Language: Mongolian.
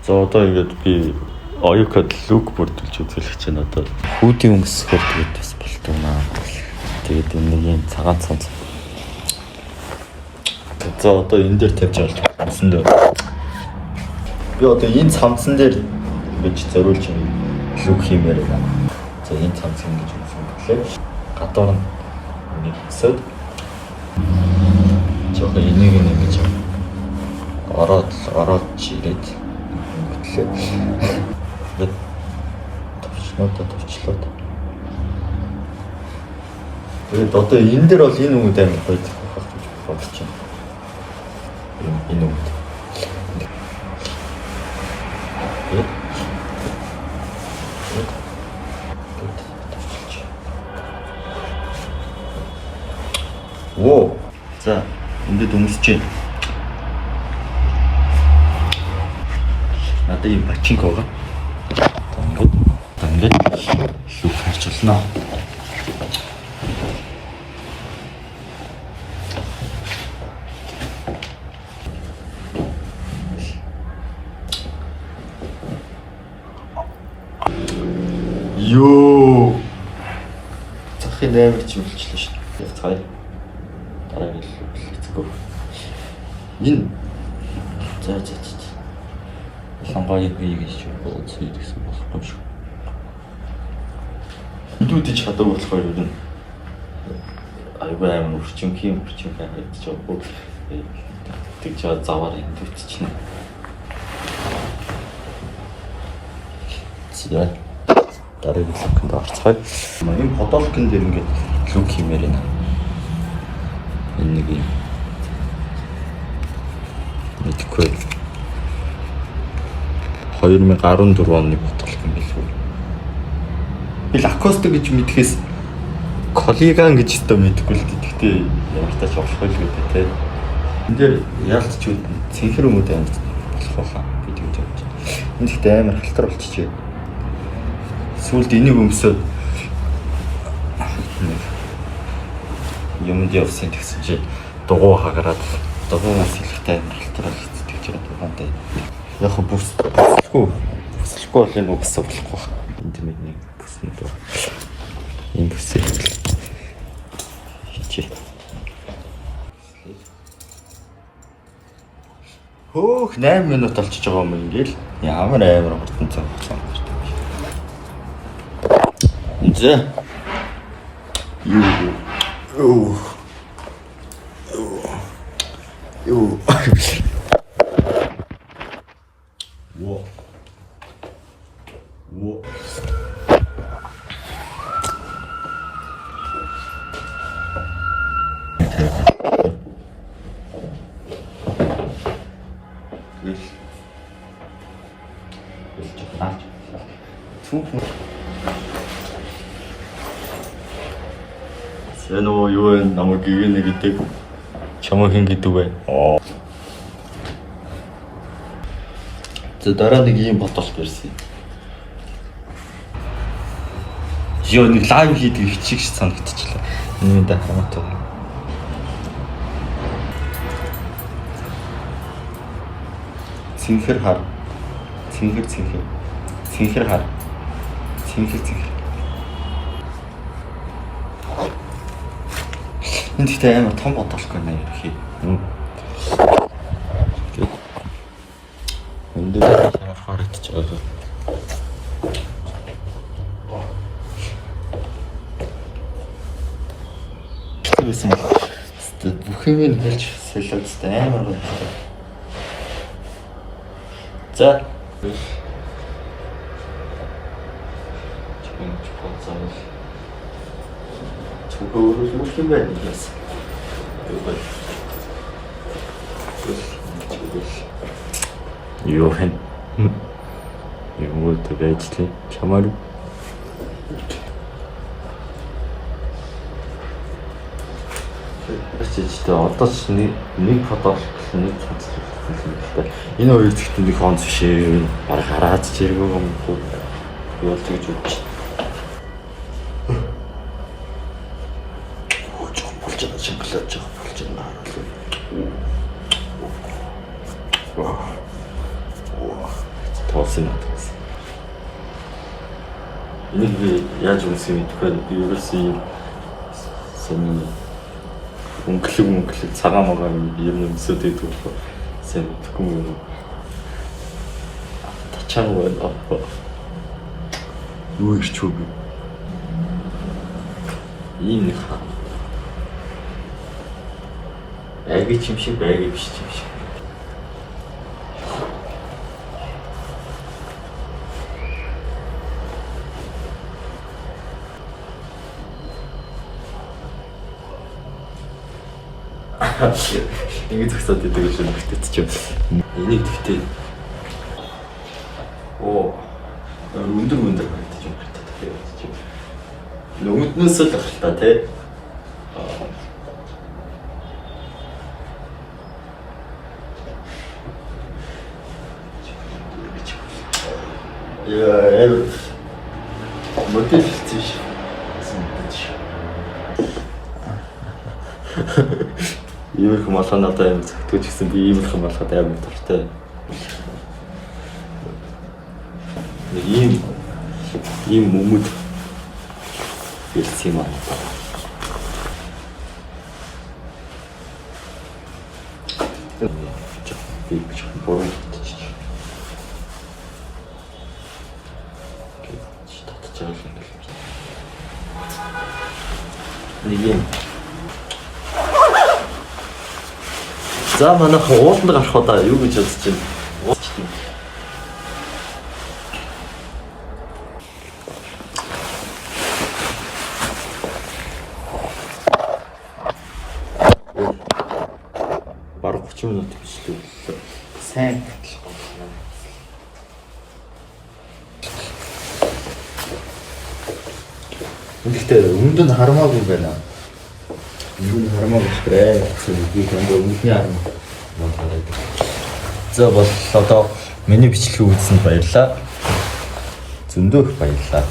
За одоо ингээд би оюукад лук бүрдүүлж үзүүлэх чинь одоо хүүдийн өмсөхөр тэгээд бас болтгонаа. Тэгээд энэ нэг юм цагаан цанц. За одоо энэ дээр тавьж байгаа цамцсан дээр. Би одоо энэ цамцсан дээр ингэж зориулж лук хиймээр байна. За энэ цамц ингэж өмсөн гэхлээр гадуур нь нэг хэсэд жоохон энийг ингэж ороод чирээд гэхлээр товчлоо. Тэгээд одоо энэ дээр бол энэ үгэд амар гоё байх гэж бодож байна. Энэ үгэд. Оо. За, энд өмсөж байна. Надад юм бачинг байгаа. Ингээд лук харчулнаа. Йоо. Захын амар чимэлчлээ шүү дээ. Цай. Дараагийн лук. Энэ. За. Самбай хийж болж ирсэн болохгүй шүү. Идүүдий чадвар болохоор юу вэ? Айгүй амар өрчмхийн хайж байгаа. Тэгж заваар идүүт чинь. За. Дараагийн лукнд орцгоё. Энэ подолкын дээр ингээд лук хиймээр байна. Энэ нэг юм. Мэдгүй. 2014 оны бодголох юм билүү. Би Лакоста гэж мэдхээс Колиган гэж өстө мэдгүй л гэхдээ ямар ч тач болохгүй л гэдэг те. Энд дээр яалтч үл цэнхэр өмөд амьд болох байхаа би тэгж бодож байна. Энд ихтэй амар халтар болчихжээ. Сүүлд энийг өмсөд юмд явсан гэсэн чи дугуй хагараад дугуйнаас хэлэхтэй амар халтар болчихсон гэж байна. Яг бүслэхгүй бол энэ үгсээ болохгүй. Энд нэг бүснэ дөө. Энэ бүсээ хийчих. Хөөх 8 минут болчихж байгаа юм ингээл. Ямар амар хурдан цаг хугацаанд байна. За. Юу. Во. Сэнөө юу вэ? Намайг гинэ гэдэг чамаа хин гэдэг вэ? За дараа нэг юм бодолт ирсэн. Ёо нэг лайв хийдэг их чиг санагдчихлаа. Энэ дэ хамаатай. Цэнхэр хар. Цэнхэр хар. Цэнхэр. Энд ихтэй амар том бодолох гэнэ ерхий. Энд дээр харагдаж байгаа. Гэсэн бүх юм хэлж солиодтой амар байна. За. Чүгээр мөх юм байна гэсэн. Юу хэн? Юу тэгэж л чамаар Тэчтэй одоо ч нэг фото нэг цацлах юм л та. Энэ хоёр зэгтэн нэг хонц бишээ. Бараг хараад ч иргөө юм уу. Юу л тэгж үуч. Болж байгаа шоколад болж байгаа. тоосон юм байна. Энийг би яаж үнсэх юм бэ? Ерөөсөө юм сони өнгөлөг цагаан магаан юм өмсөд идэх болох сайн мэдгүй юм. Тачаан байна. Юу ирч үг. Ийм нэг айги юм шиг байги биш юм шиг. Ингэж зогсоод идэг л нөхдөд ч юм. Энийг тэгтээ. Өндөр байдаг юм хэрэгтэй. Нөгөөднөөс л ах л та тий. Яа, модель тийш. Ийм их малгай надад юм зөвтгөж гисэн би ийм их малгай амар дуртай. Ийм мөмөд ирсэн юм аа. Би ч бороо татчих. Татчих юм. Нэг юм. За манайх ууланд гарах удаа юу гэж бодож байна? Уулчтын. Бараг 30 минут бичлээ. Сайн. Үнэхээр өмнөд нь хармаагүй байна. Юу хармаа гэхрээ би гэнэ өмнөний хармаа. За бол одоо миний бичлэгийг үзсэнд баярлалаа. Зөндөө их баярлалаа.